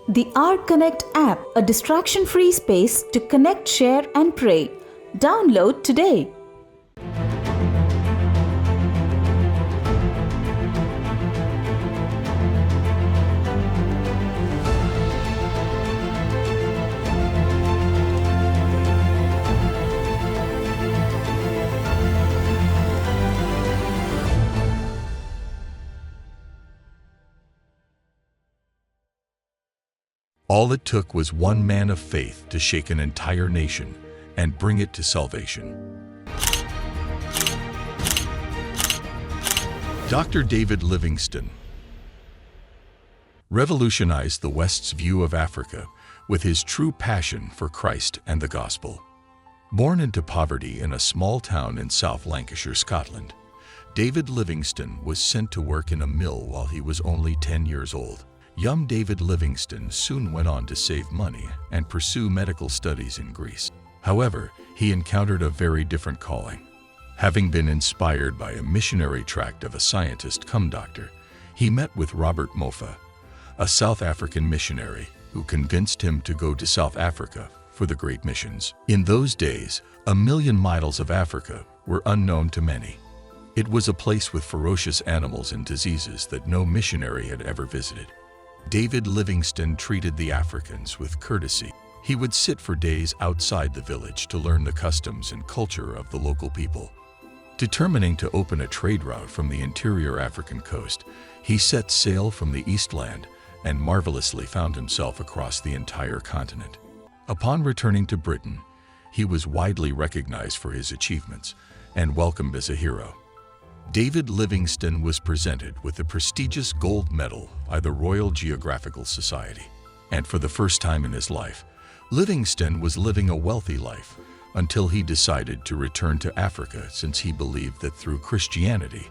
The Art Connect app, a distraction-free space to connect, share, and pray. Download today. All it took was one man of faith to shake an entire nation and bring it to salvation. Dr. David Livingstone revolutionized the West's view of Africa with his true passion for Christ and the gospel. Born into poverty in a small town in South Lancashire, Scotland, David Livingstone was sent to work in a mill while he was only 10 years old. Young David Livingstone soon went on to save money and pursue medical studies in Greece. However, he encountered a very different calling. Having been inspired by a missionary tract of a scientist-cum-doctor, he met with Robert Moffat, a South African missionary who convinced him to go to South Africa for the Great Missions. In those days, 1,000,000 miles of Africa were unknown to many. It was a place with ferocious animals and diseases that no missionary had ever visited. David Livingstone treated the Africans with courtesy. He would sit for days outside the village to learn the customs and culture of the local people. Determining to open a trade route from the interior African coast, he set sail from the Eastland and marvelously found himself across the entire continent. Upon returning to Britain, he was widely recognized for his achievements and welcomed as a hero. David Livingstone was presented with the prestigious gold medal by the Royal Geographical Society. And for the first time in his life, Livingstone was living a wealthy life until he decided to return to Africa, since he believed that through Christianity,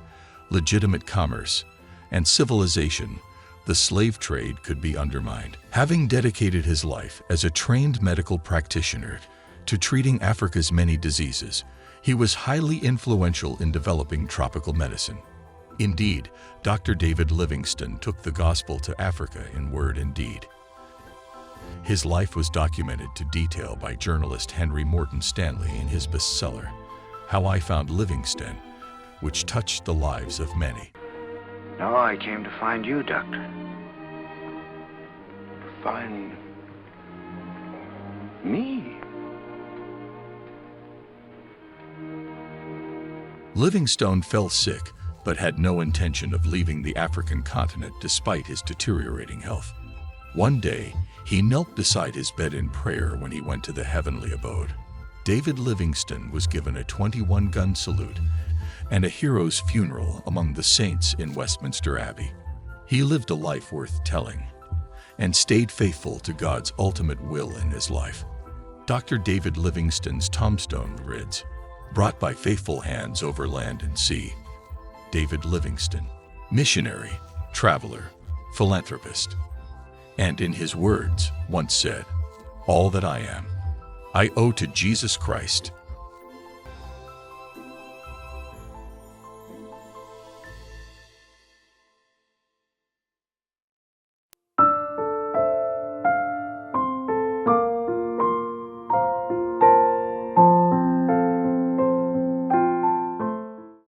legitimate commerce, and civilization, the slave trade could be undermined. Having dedicated his life as a trained medical practitioner to treating Africa's many diseases, he was highly influential in developing tropical medicine. Indeed, Dr. David Livingstone took the gospel to Africa in word and deed. His life was documented to detail by journalist Henry Morton Stanley in his bestseller, How I Found Livingstone, which touched the lives of many. No, I came to find you, Doctor. Find me? Livingstone fell sick, but had no intention of leaving the African continent despite his deteriorating health. One day, he knelt beside his bed in prayer when he went to the heavenly abode. David Livingstone was given a 21-gun salute and a hero's funeral among the saints in Westminster Abbey. He lived a life worth telling and stayed faithful to God's ultimate will in his life. Dr. David Livingstone's tombstone reads, "Brought by faithful hands over land and sea, David Livingstone, missionary, traveler, philanthropist." And in his words, once said, "All that I am, I owe to Jesus Christ